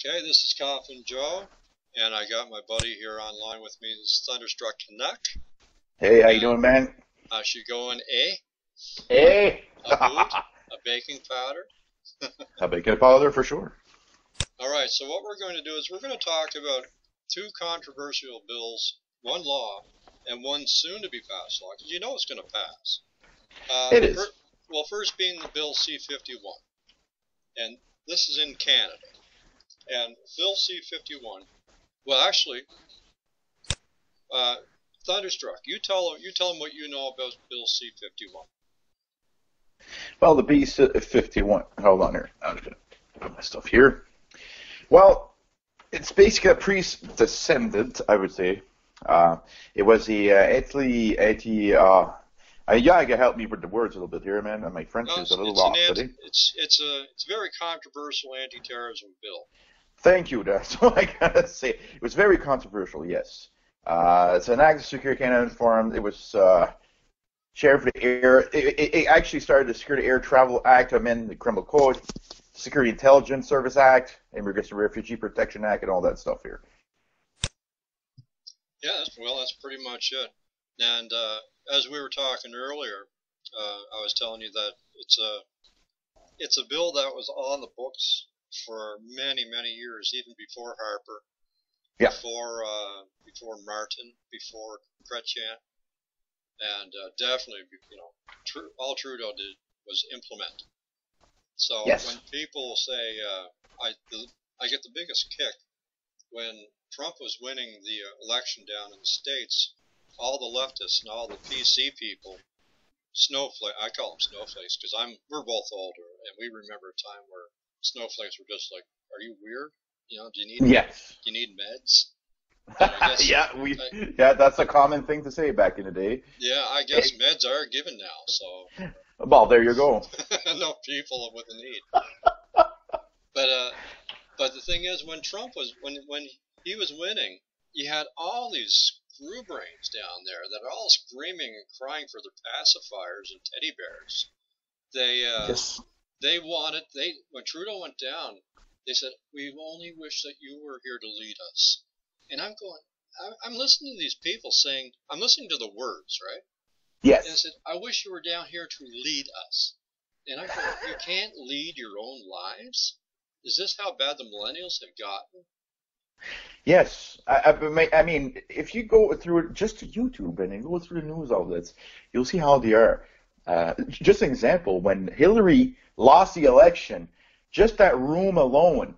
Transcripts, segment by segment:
Okay, this is Coffin Joe, and I got my buddy here online with me, this Thunderstruck Canuck. Hey, how you And doing, man? how's she going? A? Hey! A boot? A baking powder? A bacon powder for sure. All right, so what we're going to do is we're going to talk about two controversial bills, one law, and one soon-to-be-passed law, because you know it's going to pass. It is. First being the Bill C51, and this is in Canada. And Bill C51, well, actually, Thunderstruck, you tell them what you know about Bill C51. Well, the B51. Hold on here. I'm just gonna put my stuff here. Well, it's basically a priest-descendant, I would say. It was the yeah, you gotta help me with the words a little bit here, man. And my French is a little off today. It's a very controversial anti-terrorism bill. Thank you. That's what I gotta say. It was very controversial. Yes. It's an act of security Canada informed. It was Sheriff of the Air. It actually started the Security Air Travel Act to amend the Criminal Code, Security Intelligence Service Act, Immigrants and Refugee Protection Act, and all that stuff here. Yeah, that's pretty much it. And as we were talking earlier, I was telling you that it's a bill that was on the books for many, many years, even before Harper, Yeah. before Martin, before Chrétien, and definitely, all Trudeau did was implement. So Yes. when people say, I get the biggest kick when Trump was winning the election down in the States, all the leftists and all the PC people, I call them snowflakes because we're both older and we remember a time where snowflakes were just like, are you weird? Do you need Yes. do you need meds? I guess, yeah, that's a common thing to say back in the day. Yeah, I guess meds are given now, so Well, there you go. no people with a need. But the thing is, when Trump was when he was winning, you had all these screw brains down there that are all screaming and crying for their pacifiers and teddy bears. Yes. When Trudeau went down, they said, we only wish that you were here to lead us. And I'm listening to these people saying, I'm listening to the words, right? Yes. And I said, I wish you were down here to lead us. And I go, you can't lead your own lives? Is this how bad the millennials have gotten? Yes. I mean, if you go through just YouTube and go through the news outlets, you'll see how they are. Just an example, when Hillary lost the election, just that room alone,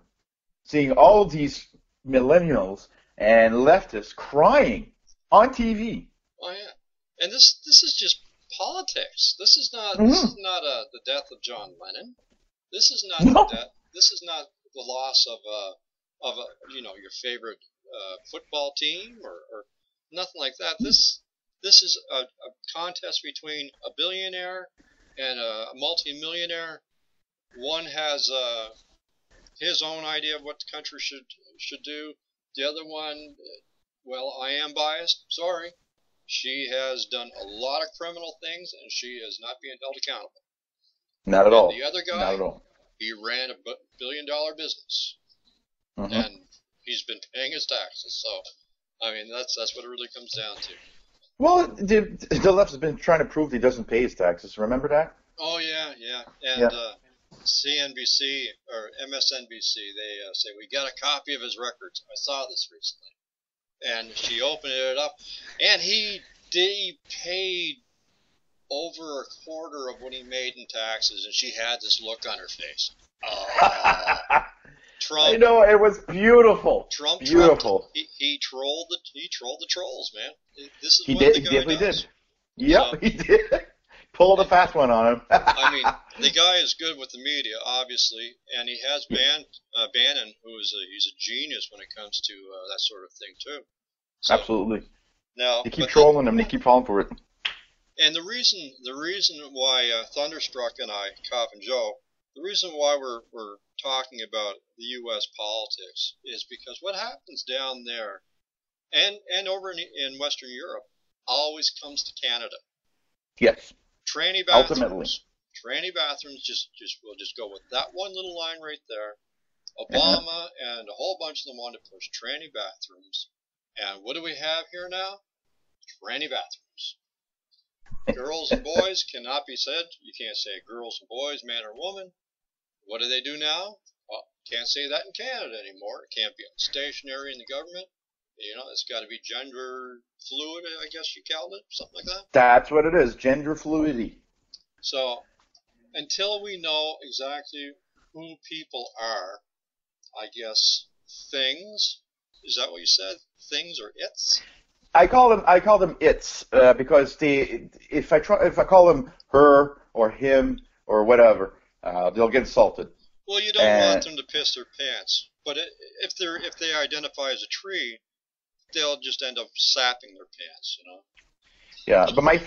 seeing all these millennials and leftists crying on TV. Oh yeah, and this is just politics. This is not the death of John Lennon. This is not the death. This is not the loss of your favorite football team or nothing like that. This is a contest between a billionaire and a multimillionaire. One has his own idea of what the country should do. The other one, well, I am biased. Sorry. She has done a lot of criminal things, and she is not being held accountable. Not at all. The other guy, not at all. He ran a billion-dollar business, Mm-hmm. and he's been paying his taxes. So, I mean, that's what it really comes down to. Well, the left has been trying to prove he doesn't pay his taxes. Remember that? Oh yeah, and CNBC or MSNBC, they say we got a copy of his records. I saw this recently, and she opened it up, and he paid over a quarter of what he made in taxes, and she had this look on her face. Trump. I know, it was beautiful. Trump. He trolled the trolls, man. This is what the guy definitely does. did. Yep, he did. Pulled a fast one on him. I mean, the guy is good with the media, obviously, and he has Bannon, he's a genius when it comes to that sort of thing too. So, absolutely. Now they keep trolling him. They keep falling for it. And the reason why Thunderstruck and I, Coffin Joe, the reason why we're talking about the U.S. politics is because what happens down there and over in Western Europe always comes to Canada. Yes. Tranny bathrooms. Ultimately. Tranny bathrooms, we'll just go with that one little line right there. Obama and a whole bunch of them wanted to push tranny bathrooms. And what do we have here now? Tranny bathrooms. Girls and boys cannot be said. You can't say girls and boys, man or woman. What do they do now? Well, can't say that in Canada anymore. It can't be stationary in the government. You know, it's got to be gender fluid, I guess you called it, something like that. That's what it is, gender fluidity. So, until we know exactly who people are, I guess things. Is that what you said? Things or its? I call them its because if I call them her or him or whatever, they'll get insulted. Well, you don't want them to piss their pants, but if they identify as a tree, they'll just end up sapping their pants, you know. Yeah, but my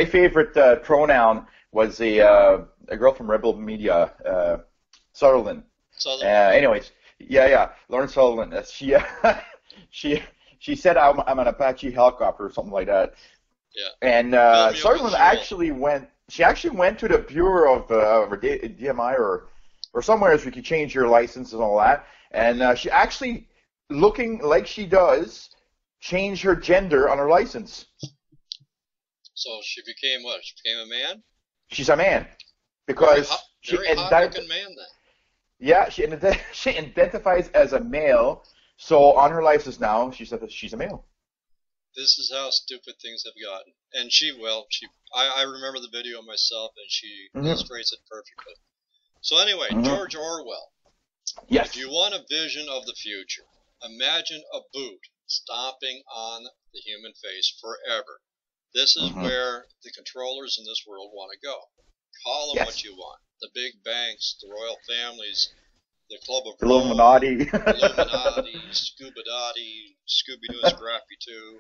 favorite pronoun was a girl from Rebel Media, Sutherland. Anyways, Lauren Sutherland. She said I'm an Apache helicopter or something like that. Yeah. And Sutherland actually went. She actually went to the Bureau of DMI or somewhere so you could change your license and all that. And she actually, looking like she does, changed her gender on her license. So she became what? She became a man? She's a man. Because very hot-looking man then. Yeah, she identifies as a male, so on her license now, she said that she's a male. This is how stupid things have gotten. And I remember the video myself, and she illustrates it perfectly. So anyway, George Orwell. Yes. If you want a vision of the future, imagine a boot stomping on the human face forever. This is where the controllers in this world want to go. Call them what you want. The big banks, the royal families, the Club of Illuminati, Scuba-Dotty, Scooby-Doo and Scrappy-Doo.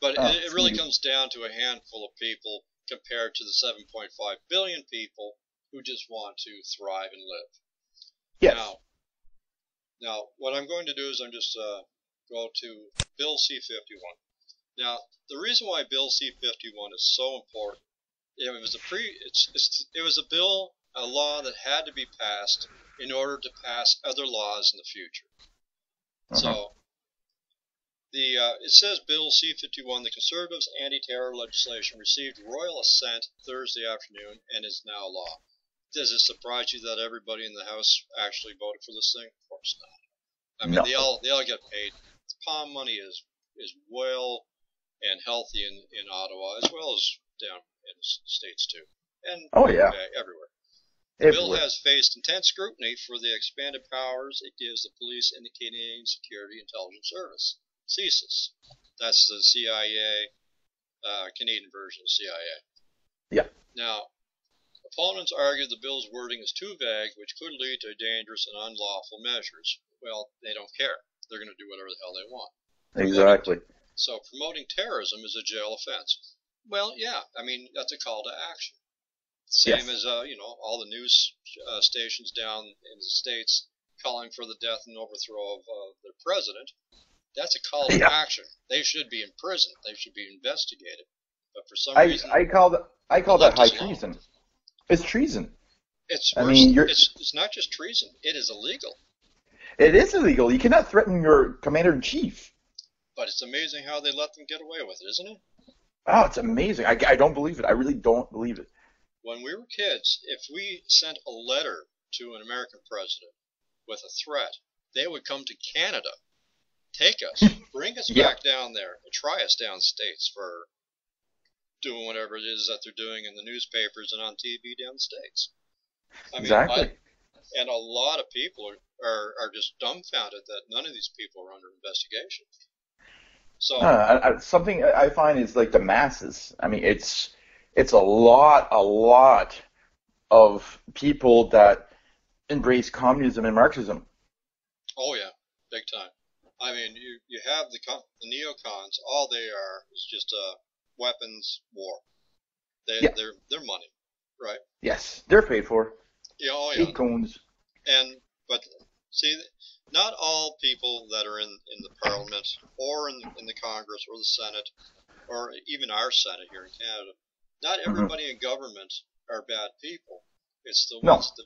But it really comes down to a handful of people compared to the 7.5 billion people who just want to thrive and live. Yes. Now, what I'm going to do is I'm just go to Bill C51. Now, the reason why Bill C51 is so important, it was a law that had to be passed in order to pass other laws in the future. So, it says Bill C51, the Conservatives' anti-terror legislation received royal assent Thursday afternoon and is now law. Does it surprise you that everybody in the House actually voted for this thing? Of course not. I mean, they all get paid. Palm money is well and healthy in Ottawa, as well as down in the States too, and everywhere. The bill has faced intense scrutiny for the expanded powers it gives the police in the Canadian Security Intelligence Service, CSIS. That's the CIA, Canadian version of CIA. Yeah. Now, opponents argue the bill's wording is too vague, which could lead to dangerous and unlawful measures. Well, they don't care. They're going to do whatever the hell they want. Exactly. So promoting terrorism is a jail offense. Well, yeah, I mean, that's a call to action. Same as, all the news stations down in the States calling for the death and overthrow of their president. That's a call to action. They should be in prison. They should be investigated. But for some reason... I call that high treason. It's treason. It's worse. It's not just treason. It is illegal. It is illegal. You cannot threaten your commander-in-chief. But it's amazing how they let them get away with it, isn't it? Oh, it's amazing. I don't believe it. I really don't believe it. When we were kids, if we sent a letter to an American president with a threat, they would come to Canada, take us, bring us back down there, and try us down the States for doing whatever it is that they're doing in the newspapers and on TV down the States. I mean, exactly. And a lot of people are just dumbfounded that none of these people are under investigation. So something I find is like the masses. I mean, it's a lot of people that embrace communism and Marxism. Oh yeah, big time. I mean, you have the neocons. All they are is just weapons war. They're money, right? Yes, they're paid for. Yeah, oh yeah. Coons. But see, not all people that are in the Parliament or in the Congress or the Senate or even our Senate here in Canada, not everybody in government are bad people. It's the No. ones at the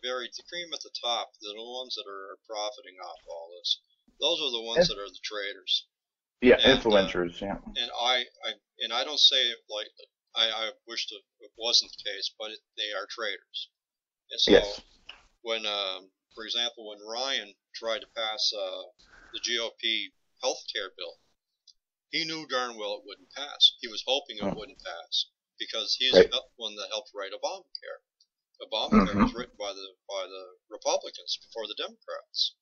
cream at the top, the ones that are profiting off all this. Those are the ones that are the traders. Yeah, And, influencers. Yeah. And I don't say it lightly. I wish that it wasn't the case, but they are traders. And so Yes. when, for example, when Ryan tried to pass the GOP health care bill, he knew darn well it wouldn't pass. He was hoping it wouldn't pass because he's the one that helped write Obamacare. Obamacare was written by the Republicans before the Democrats.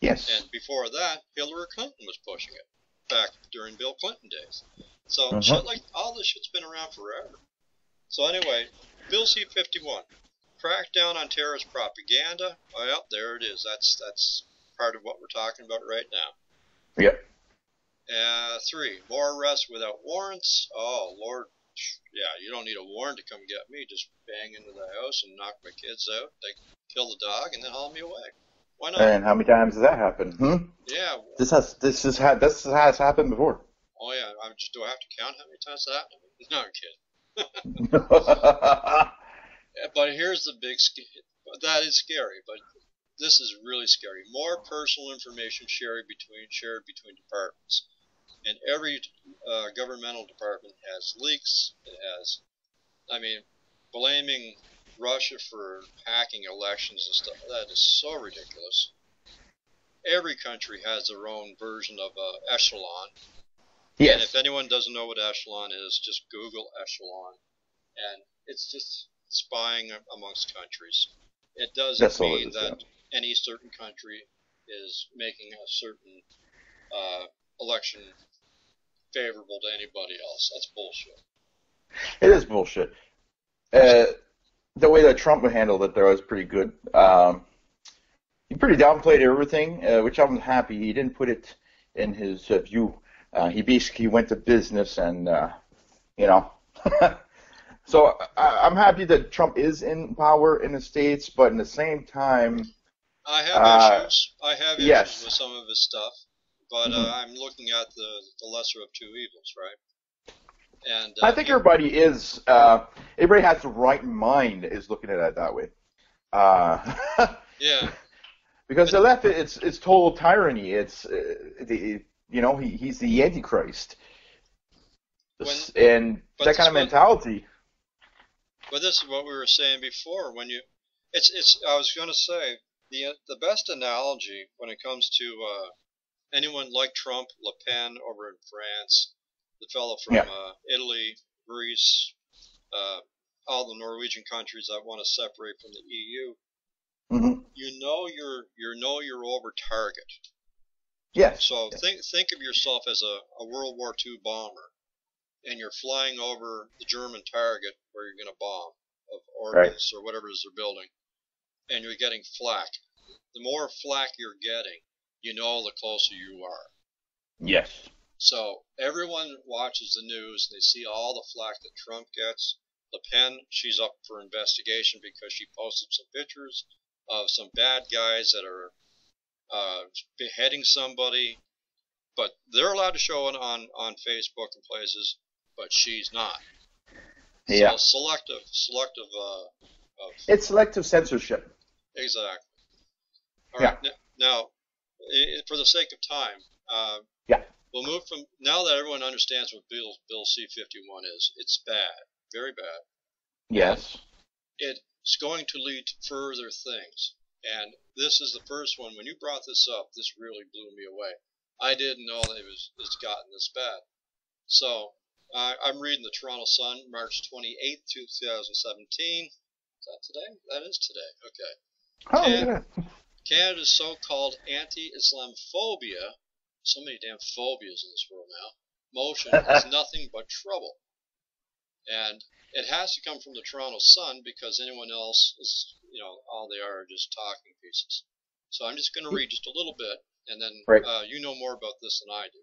Yes. And before that, Hillary Clinton was pushing it back during Bill Clinton days. So shit like all this shit's been around forever. So anyway, Bill C51, crackdown on terrorist propaganda. Well, there it is. That's part of what we're talking about right now. Yep. 3, more arrests without warrants. Oh Lord, yeah, you don't need a warrant to come get me. Just bang into the house and knock my kids out. They kill the dog and then haul me away. Why not? And how many times has that happened? Yeah. This has happened before. Oh yeah. Do I have to count how many times that happened? No, I'm kidding. But here's the big. That is scary, but this is really scary. More personal information shared between departments, and every governmental department has leaks. It has, blaming Russia for hacking elections and stuff. That is so ridiculous. Every country has their own version of echelon. Yes. And if anyone doesn't know what echelon is, just Google echelon, and it's just spying amongst countries. It doesn't mean that any certain country is making a certain election favorable to anybody else. That's bullshit. It is bullshit. The way that Trump handled it, there was pretty good. He pretty downplayed everything, which I'm happy. He didn't put it in his view. He basically went to business and, So I'm happy that Trump is in power in the States, but in the same time... I have issues. I have issues with some of his stuff, but I'm looking at the lesser of two evils, right? And I think everybody has the right mind is looking at it that way. Yeah. Because the left, it's total tyranny. It's he's the Antichrist, and that kind of mentality. But this is what we were saying before. I was going to say the best analogy when it comes to anyone like Trump, Le Pen over in France, the fellow from Italy, Greece, all the Norwegian countries that want to separate from the EU. Mm-hmm. You're over target. Yes. So think of yourself as a World War II bomber, and you're flying over the German target where you're going to bomb, of Orbis or whatever it is they're building, and you're getting flak. The more flak you're getting, the closer you are. Yes. So everyone watches the news, and they see all the flack that Trump gets. Le Pen, she's up for investigation because she posted some pictures of some bad guys that are beheading somebody, but they're allowed to show it on Facebook and places, but she's not. Yeah. So selective. It's selective censorship. Exactly. All right. Now, for the sake of time, we'll move from now that everyone understands what Bill C51 is. It's bad, very bad. Yes. It's going to lead to further things. And this is the first one. When you brought this up, this really blew me away. I didn't know that it's gotten this bad. So I'm reading the Toronto Sun, March 28th, 2017. Is that today? That is today. Okay. Oh, Canada's so-called anti-Islamophobia, so many damn phobias in this world now, motion is nothing but trouble. And it has to come from the Toronto Sun because anyone else is, all they are just talking pieces. So I'm just going to read just a little bit, and then you know more about this than I do.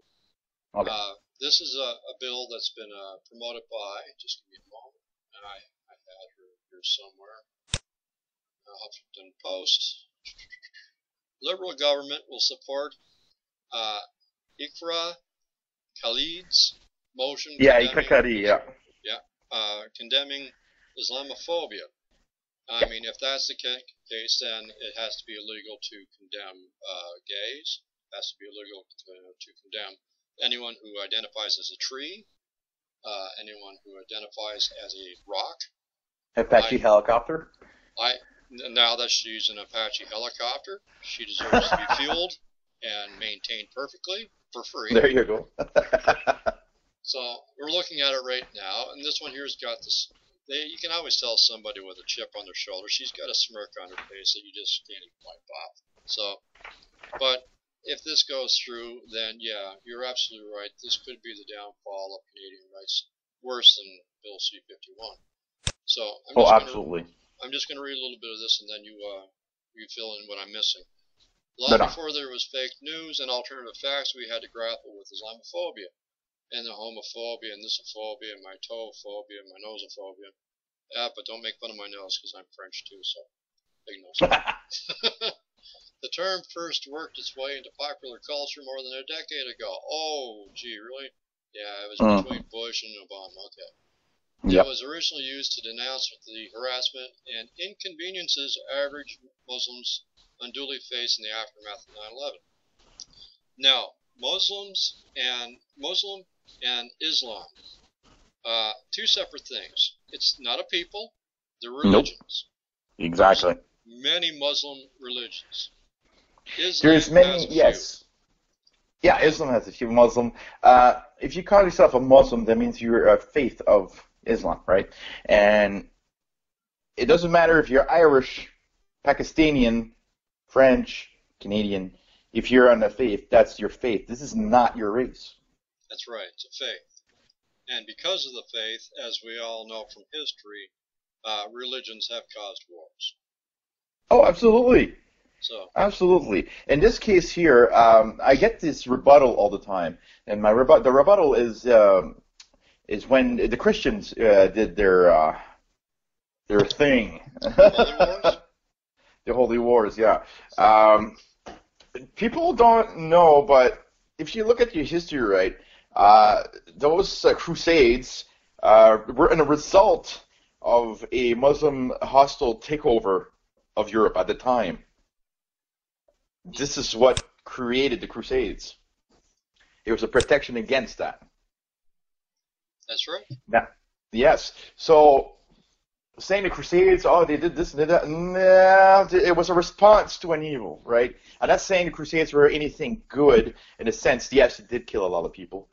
Okay. This is a bill that's been promoted by, just give me a moment, and I had her here somewhere, Huffington Post. Liberal government will support Iqra Khalid's motion. Yeah, Iqra Khalid, condemning Islamophobia. I mean, if that's the case, then it has to be illegal to condemn gays. It has to be illegal to condemn anyone who identifies as a tree, anyone who identifies as a rock. Apache helicopter. Now that she's an Apache helicopter, she deserves to be fueled and maintained perfectly for free. There you go. So we're looking at it right now, and this one here's got this. You can always tell somebody with a chip on their shoulder. She's got a smirk on her face that you just can't even wipe off. So, but if this goes through, then yeah, you're absolutely right. This could be the downfall of Canadian rights, worse than Bill C51. So absolutely. I'm just going to read a little bit of this, and then you fill in what I'm missing. Long before there was fake news and alternative facts, we had to grapple with Islamophobia, and the homophobia, and thisophobia, and my toephobia, and my nosophobia. Yeah, but don't make fun of my nose, because I'm French too, so big nose. The term first worked its way into popular culture more than a decade ago. Oh, gee, really? Yeah, it was between Bush and Obama, okay. It was originally used to denounce the harassment and inconveniences average Muslims unduly face in the aftermath of 9/11. Now, Muslim and Islam, two separate things. It's not a people, they're religions. Nope. Exactly. There's many Muslim religions. There's many, yes. Yeah, Islam has a few Muslim. If you call yourself a Muslim, that means you're a faith of Islam, right? And it doesn't matter if you're Irish, Pakistani, French, Canadian. If you're on a faith, that's your faith. This is not your race. That's right. It's a faith. And because of the faith, as we all know from history, religions have caused wars. Oh, absolutely. So. Absolutely. In this case here, I get this rebuttal all the time, and the rebuttal is when the Christians did their thing. Holy Wars? The Holy Wars, yeah. People don't know, but if you look at your history, right, those crusades were a result of a Muslim hostile takeover of Europe at the time. This is what created the Crusades. It was a protection against that. That's right. Now, yes. So, saying the Crusades, they did this and did that, nah, it was a response to an evil, right? I'm not saying the Crusades were anything good in a sense. Yes, it did kill a lot of people.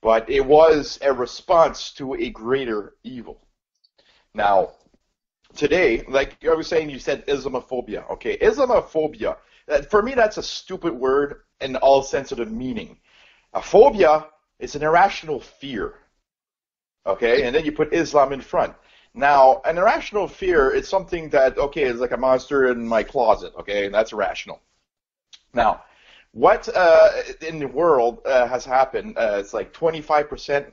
But it was a response to a greater evil. Now, today, like I was saying, you said Islamophobia. Okay, Islamophobia. For me, that's a stupid word in all sense of the meaning. A phobia is an irrational fear. Okay, and then you put Islam in front. Now, an irrational fear is something that, okay, is like a monster in my closet, okay, and that's irrational. Now, what in the world has happened, it's like 25%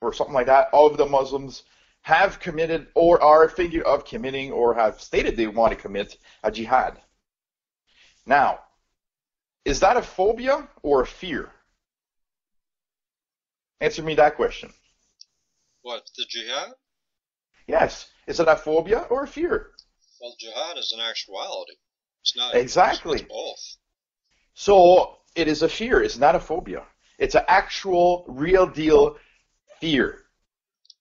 or something like that of the Muslims have committed or are thinking of committing or have stated they want to commit a jihad. Now, is that a phobia or a fear? Answer me that question. What, the jihad? Yes. Is it a phobia or a fear? Well, jihad is an actuality. It's not. Exactly. It's both. So it is a fear. It's not a phobia. It's an actual, real deal fear.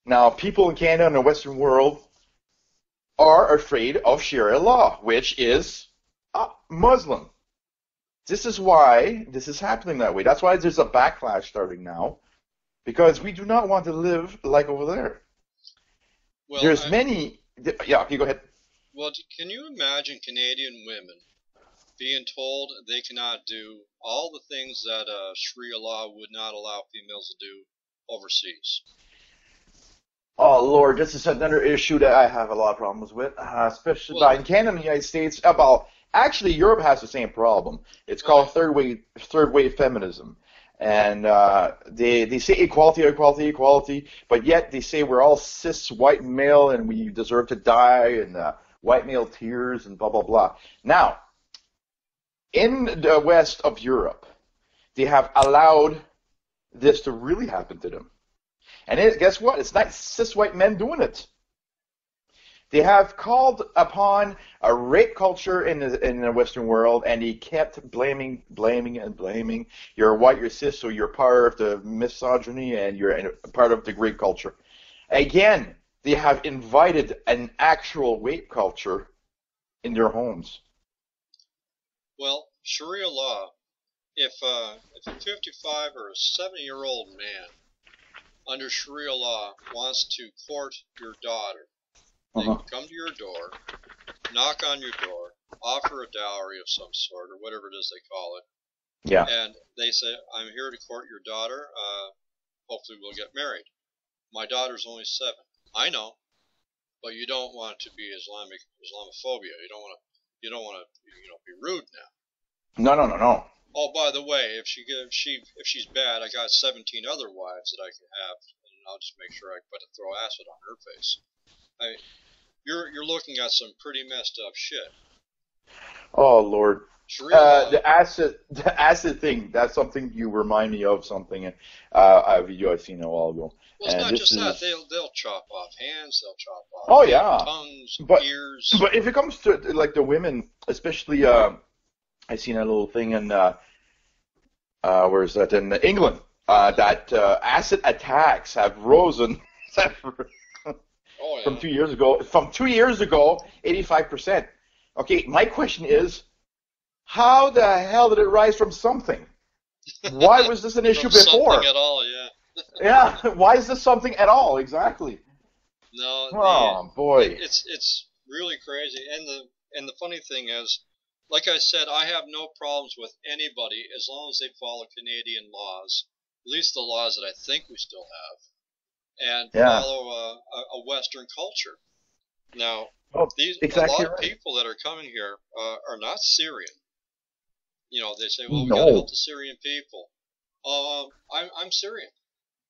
Now, people in Canada and the Western world are afraid of Sharia law, which is Muslim. This is why this is happening that way. That's why there's a backlash starting now, because we do not want to live like over there. Well, there's many. Yeah, you go ahead. Well, can you imagine Canadian women being told they cannot do all the things that Sharia law would not allow females to do overseas? Oh, Lord, this is another issue that I have a lot of problems with, especially in Canada and the United States. Actually, Europe has the same problem. It's called third wave feminism. And they say equality, equality, equality, but yet they say we're all cis white male and we deserve to die and white male tears and blah, blah, blah. Now, in the west of Europe, they have allowed this to really happen to them. And guess what? It's not cis white men doing it. They have called upon a rape culture in the Western world, and he kept blaming. You're white, you're cis, so you're part of the misogyny, and you're part of the rape culture. Again, they have invited an actual rape culture in their homes. Well, Sharia law, if a 55 or a 70-year-old man under Sharia law wants to court your daughter, they can come to your door, knock on your door, offer a dowry of some sort, or whatever it is they call it. Yeah. And they say, I'm here to court your daughter. Hopefully we'll get married. My daughter's only 7. I know, but you don't want to be Islamophobia. You don't want to be rude now. No. Oh, by the way, if she's bad, I got 17 other wives that I can have, and I'll just make sure I throw acid on her face. You're looking at some pretty messed up shit. Oh Lord. The acid thing, that's something you remind me of something, a video I've seen a while ago. Well, it's not just that. They'll chop off hands, they'll chop off tongues, ears. But if it comes to like the women, especially, I seen a little thing in, where is that, in England, that acid attacks have risen from 2 years ago. From 2 years ago, 85%. Okay, my question is, how the hell did it rise from something? Why was this an issue before? Something at all, yeah. Yeah, why is this something at all? Exactly. No. Boy. It's really crazy, and the funny thing is, like I said, I have no problems with anybody as long as they follow Canadian laws, at least the laws that I think we still have, and follow a Western culture. Now, a lot of people that are coming here are not Syrian. You know, they say, well, we got to help the Syrian people. I'm Syrian.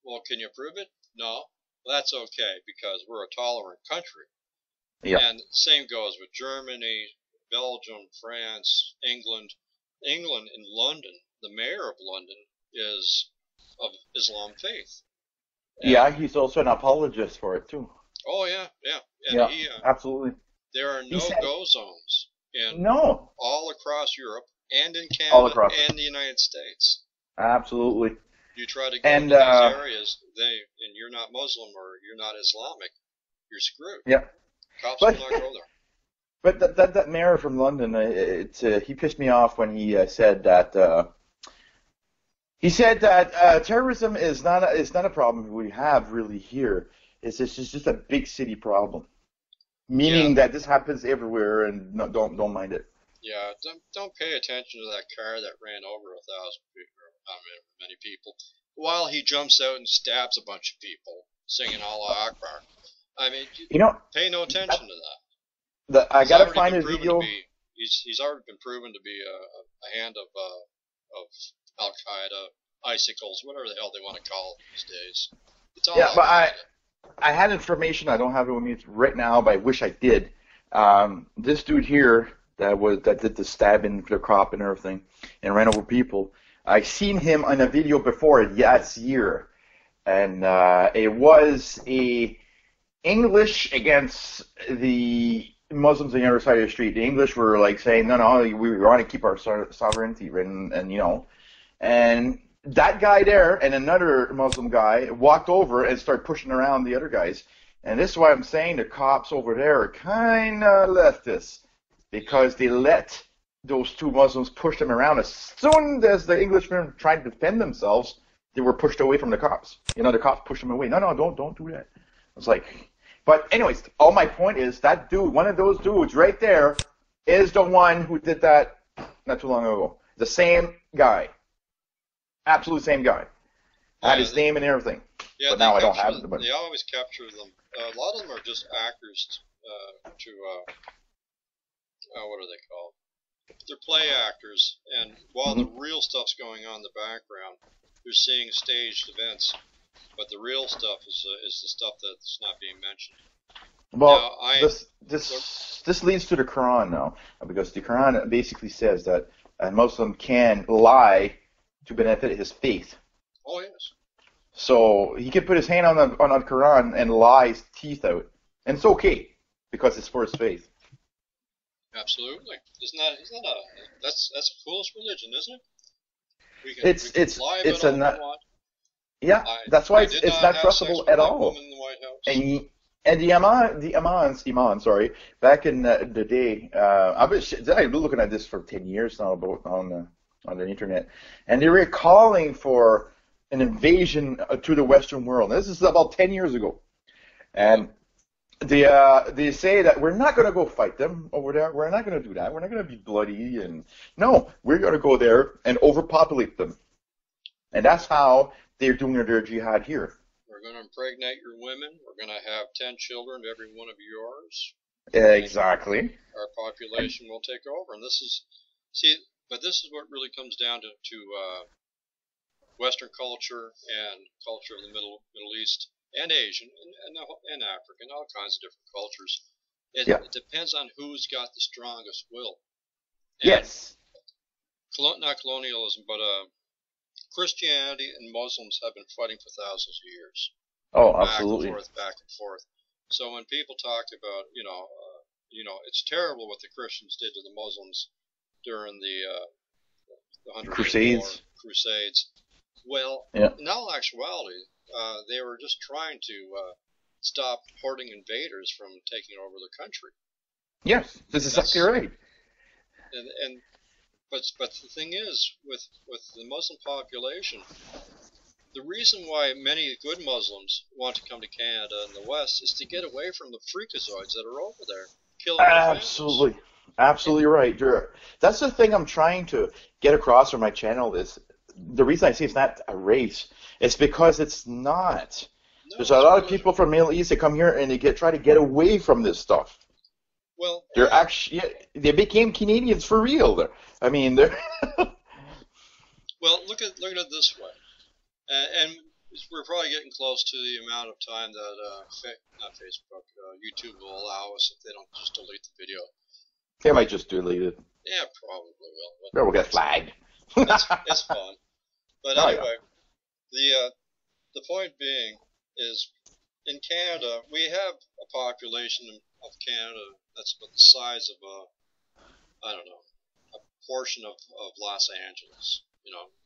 Well, can you prove it? No. Well, that's okay, because we're a tolerant country. Yeah. And same goes with Germany, Belgium, France, England. England in London, the mayor of London is of Islam faith. And he's also an apologist for it, too. Oh, yeah. And absolutely. There are no-go zones in all across Europe and in Canada and the United States. Absolutely. You try to go into these areas, and you're not Muslim or you're not Islamic, you're screwed. Yeah. Cops will not go there. But that mayor from London, he pissed me off when he said that terrorism is not a problem we have really here. It's just a big city problem, meaning that this happens everywhere, and don't mind it. Yeah, don't pay attention to that car that ran over 1,000 people, many people, while he jumps out and stabs a bunch of people, singing Allah Akbar. I mean, pay no attention to that. I gotta find a video. He's already been proven to be a hand of Al Qaeda, icicles, whatever the hell they want to call it these days. It's all but I had information. I don't have it with me right now, but I wish I did. This dude here that did the stabbing, the cop and everything, and ran over people. I seen him on a video before last year, and it was a English against the Muslims on the other side of the street. The English were like saying, no, we want to keep our sovereignty, and that guy there and another Muslim guy walked over and started pushing around the other guys. And this is why I'm saying the cops over there are kind of leftist, because they let those two Muslims push them around. As soon as the Englishmen tried to defend themselves, they were pushed away from the cops. The cops pushed them away. No, don't do that. It's like, but anyways, all my point is that dude, one of those dudes right there, is the one who did that not too long ago. The same guy. Absolute same guy. I had his name and everything. Yeah, but now I don't have it. They always capture them. A lot of them are just actors what are they called? They're play actors, and while the real stuff's going on in the background, they're seeing staged events, but the real stuff is the stuff that's not being mentioned. Well, this leads to the Quran now, because the Quran basically says that a Muslim can lie to benefit his faith. Oh, yes. So he could put his hand on the Quran and lie his teeth out, and it's okay. because it's for his faith. Absolutely. Isn't that that's the coolest religion, isn't it? We can It's lie it's about a all we not, want. yeah. That's why I did it's not not have sex trustable with at that all. woman in the White House. And the imams, sorry, back in the day, I've been looking at this for 10 years now about on the internet, and they were calling for an invasion to the Western world. This is about 10 years ago, and they say that we're not going to go fight them over there. We're not going to do that. We're not going to be bloody, and no, we're going to go there and overpopulate them, and that's how they're doing their jihad here. We're going to impregnate your women. We're going to have 10 children, every one of yours. Exactly. Our population will take over, and this is but this is what really comes down to Western culture and culture of the Middle East and Asian and African, all kinds of different cultures. It depends on who's got the strongest will. And yes. Not colonialism, but Christianity and Muslims have been fighting for thousands of years. Oh, absolutely. Back and forth. So when people talk about, it's terrible what the Christians did to the Muslims during the 100 Crusades. Well, in all actuality, they were just trying to stop herding invaders from taking over the country. Yes, that's exactly right. But the thing is, with the Muslim population, the reason why many good Muslims want to come to Canada and the West is to get away from the freakazoids that are over there, killing their families. Absolutely right. That's the thing I'm trying to get across on my channel is the reason I say it's not a race. It's because it's not. No, there's a lot of people from the Middle East that come here and they try to get away from this stuff. Well, they became Canadians for real. I mean, they're. Well, look at it this way, and we're probably getting close to the amount of time that not Facebook, YouTube will allow us if they don't just delete the video. They might just delete it. Yeah, probably will. Or we'll get flagged. It's fun. But anyway, the point being is, in Canada, we have a population of Canada that's about the size of a portion of Los Angeles.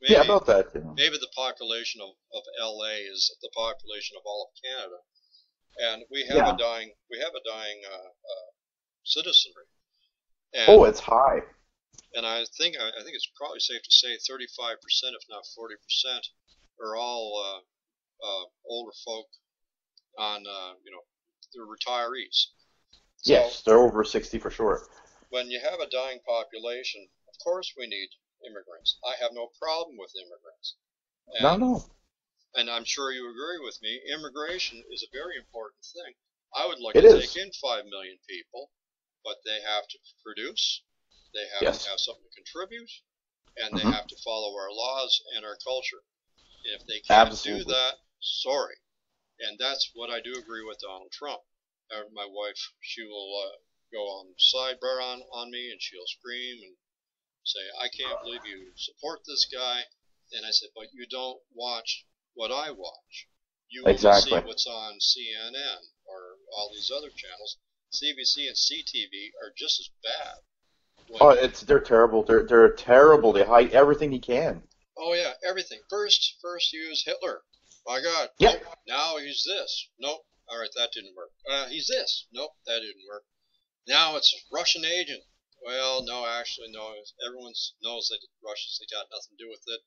Maybe, about that. Maybe the population of LA is the population of all of Canada, and we have a dying citizenry. And, it's high. And I think it's probably safe to say 35%, if not 40%, are all older folk on they're retirees. Yes, they're over 60 for sure. When you have a dying population, of course we need immigrants. I have no problem with immigrants. No. And I'm sure you agree with me. Immigration is a very important thing. I would like to take in 5 million people, but they have to produce. They have to have something to contribute, and they have to follow our laws and our culture. And if they can't do that, sorry. And that's what I do agree with Donald Trump. My wife, she will go on sidebar on me, and she'll scream and say, I can't believe you support this guy. And I said, but you don't watch what I watch. You only see what's on CNN or all these other channels. CBC and CTV are just as bad. They're terrible. They're terrible. They hide everything he can. Oh yeah, everything. First he was Hitler. My God. Yeah. Nope. Now he's this. Nope. All right, that didn't work. He's this. Nope, that didn't work. Now it's Russian agent. Well, no, actually, no. Everyone knows that Russians, they got nothing to do with it,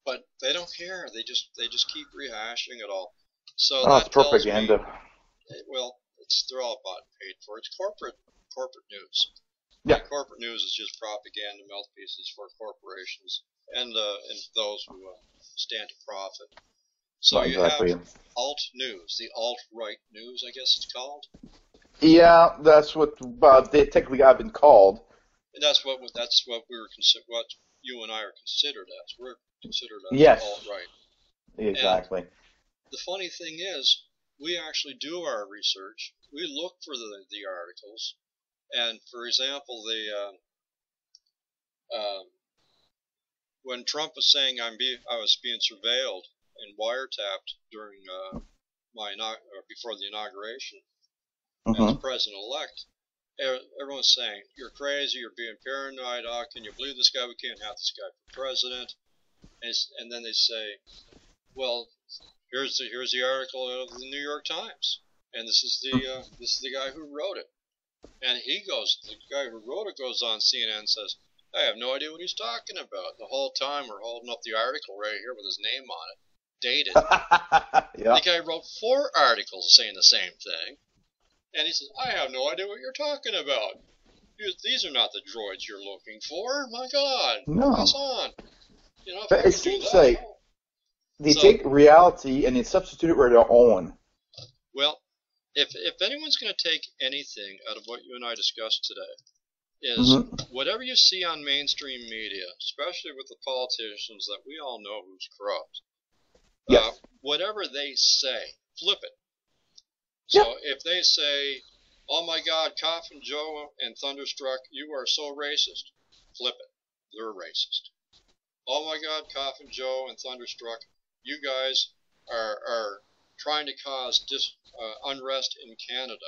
but they don't care. They just keep rehashing it all. So it's propaganda. They're all bought and paid for. It's corporate news. Yeah. And corporate news is just propaganda mouthpieces for corporations and those who stand to profit. So you have alt news, the alt-right news, I guess it's called. Yeah, that's what they technically have been called. And that's what what you and I are considered as. We're considered as alt-right. Exactly. And the funny thing is, we actually do our research. We look for the articles, and for example, when Trump was saying I was being surveilled and wiretapped during before the inauguration, as president-elect, everyone's saying, you're crazy, you're being paranoid, oh, can you believe this guy? We can't have this guy for president. And then they say, well, here's the article of the New York Times, and this is the guy who wrote it. And the guy who wrote it goes on CNN and says, I have no idea what he's talking about. The whole time we're holding up the article right here with his name on it, dated. The guy wrote 4 articles saying the same thing. And he says, I have no idea what you're talking about. These are not the droids you're looking for. My God. No. Pass on. You know, but it seems like they take reality and they substitute it with their own. Well, if anyone's going to take anything out of what you and I discussed today, is whatever you see on mainstream media, especially with the politicians that we all know who's corrupt, whatever they say, flip it. So if they say, oh my God, Coffin Joe and Thunderstruck, you are so racist, flip it. They're racist. Oh my God, Coffin Joe and Thunderstruck, you guys are trying to cause unrest in Canada.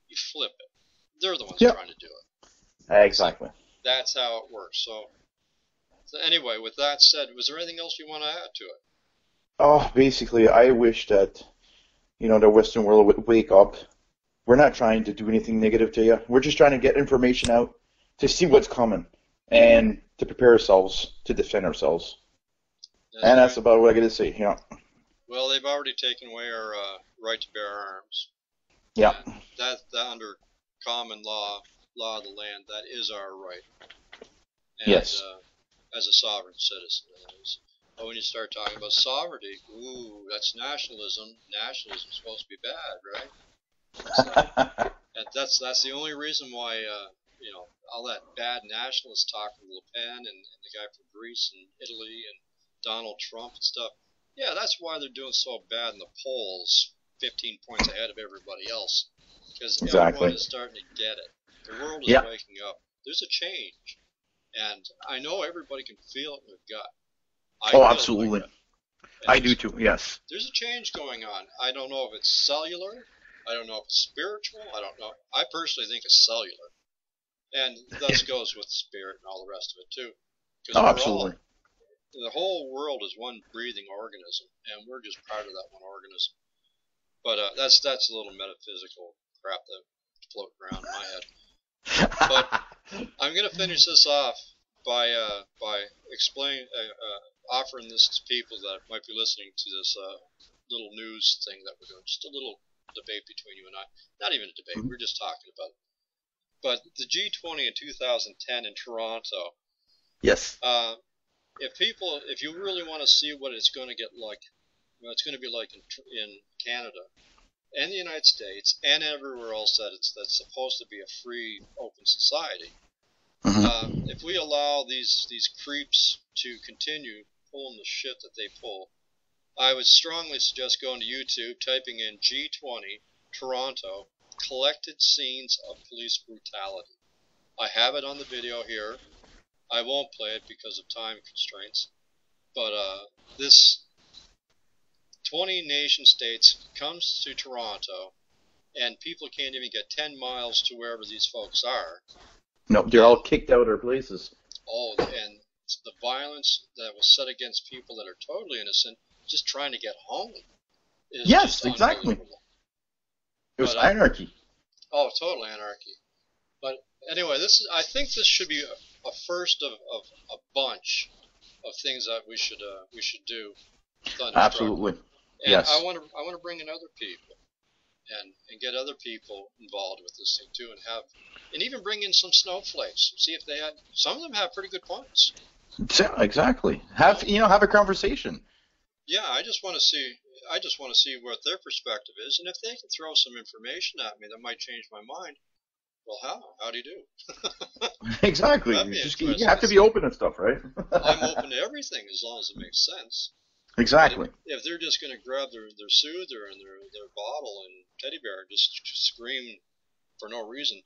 You flip it. They're the ones trying to do it. Exactly. So that's how it works. So anyway, with that said, was there anything else you want to add to it? Oh, basically, I wish that, the Western world would wake up. We're not trying to do anything negative to you. We're just trying to get information out to see what's coming and to prepare ourselves to defend ourselves. That's about what I got to say. Well, they've already taken away our right to bear arms. Yeah. That under common law of the land, that is our right. And, yes. As a sovereign citizen. But when you start talking about sovereignty, ooh, that's nationalism. Nationalism's supposed to be bad, right? So, and that's the only reason why all that bad nationalist talk from Le Pen and the guy from Greece and Italy and Donald Trump and stuff. Yeah, that's why they're doing so bad in the polls, 15 points ahead of everybody else, because everyone is starting to get it. The world is waking up. There's a change, and I know everybody can feel it in their gut. Absolutely. I do too, yes. There's a change going on. I don't know if it's cellular. I don't know if it's spiritual. I don't know. I personally think it's cellular. And thus goes with spirit and all the rest of it, too. Absolutely. The whole world is one breathing organism, and we're just part of that one organism. But that's a little metaphysical crap that's floating around in my head. But I'm going to finish this off by offering this to people that might be listening to this little news thing that we're doing. Just a little debate between you and I. Not even a debate. We're just talking about it. But the G20 in 2010 in Toronto. Yes. If you really want to see what it's going to get like, what it's going to be like in Canada and the United States and everywhere else that's supposed to be a free, open society, if we allow these creeps to continue pulling the shit that they pull, I would strongly suggest going to YouTube, typing in G20 Toronto collected scenes of police brutality. I have it on the video here. I won't play it because of time constraints, but this 20 nation states comes to Toronto, and people can't even get 10 miles to wherever these folks are. No, they're all kicked out of their places. Oh, and the violence that was set against people that are totally innocent, just trying to get home. Yes, exactly. It was anarchy. Oh, total anarchy. But anyway, I think this should be a first of a bunch of things that we should do. Absolutely. And yes. I want to bring in other people and get other people involved with this thing too, and even bring in some snowflakes. See if some of them have pretty good points. Yeah, exactly. Have a conversation. Yeah, I just want to see what their perspective is, and if they can throw some information at me that might change my mind, well, how do you do? Exactly. You have to be open and stuff, right? I'm open to everything as long as it makes sense. Exactly. If they're just going to grab their soother and their bottle and teddy bear and just scream for no reason,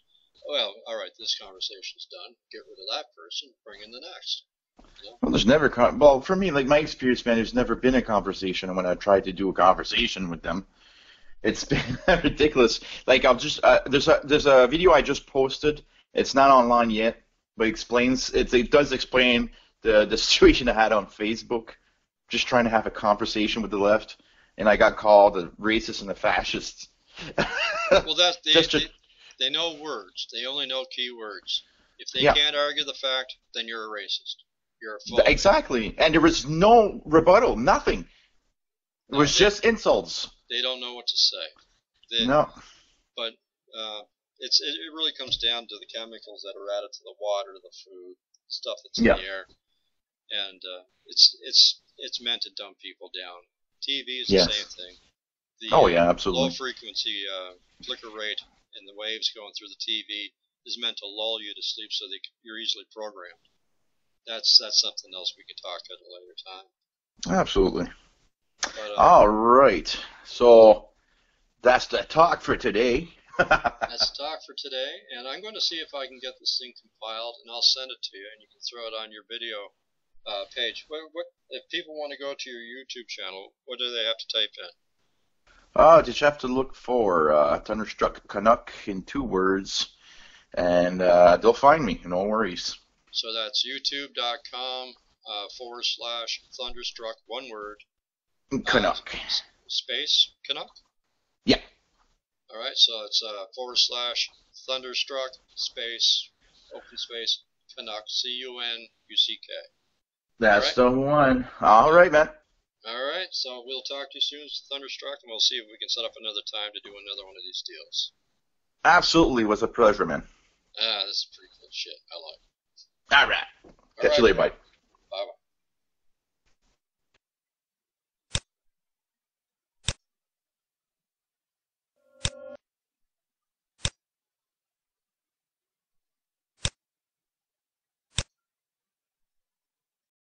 well, all right, this conversation's done. Get rid of that person. Bring in the next. Yeah. Well, there's never for me, like my experience, man, there's never been a conversation when I tried to do a conversation with them. It's been ridiculous. Like I'll just there's a video I just posted. It's not online yet, but it does explain the situation I had on Facebook, just trying to have a conversation with the left, and I got called a racist and a fascist. Well, Just to, they know words. They only know key words. If they yeah, can't argue the fact, then you're a racist. You're a phobe. exactly. And there was no rebuttal, nothing. It No, was just insults. they don't know what to say. No. But it really comes down to the chemicals that are added to the water, the food, stuff that's in Yeah. the air, and it's meant to dumb people down. TV is the Yes. same thing. The Oh yeah, absolutely. low frequency flicker rate and the waves going through the TV is meant to lull you to sleep so that you're easily programmed. That's something else we can talk at a later time. Absolutely. But, All right. So that's the talk for today. that's the talk for today, and I'm going to see if I can get this thing compiled, and I'll send it to you, and you can throw it on your video page. What if people want to go to your YouTube channel? What do they have to type in? Just have to look for Thunderstruck Canuck in 2 words, and they'll find me. No worries. So that's youtube.com / Thunderstruck, one word. Canuck. Space Canuck? Yeah. Alright, so it's / Thunderstruck space open space Canuck, Cunuck. That's the one. All right, man. Alright, so we'll talk to you soon, Thunderstruck, and we'll see if we can set up another time to do another one of these deals. Absolutely was a pleasure, man. This is pretty cool shit. I like it. All right. Catch you later, bye.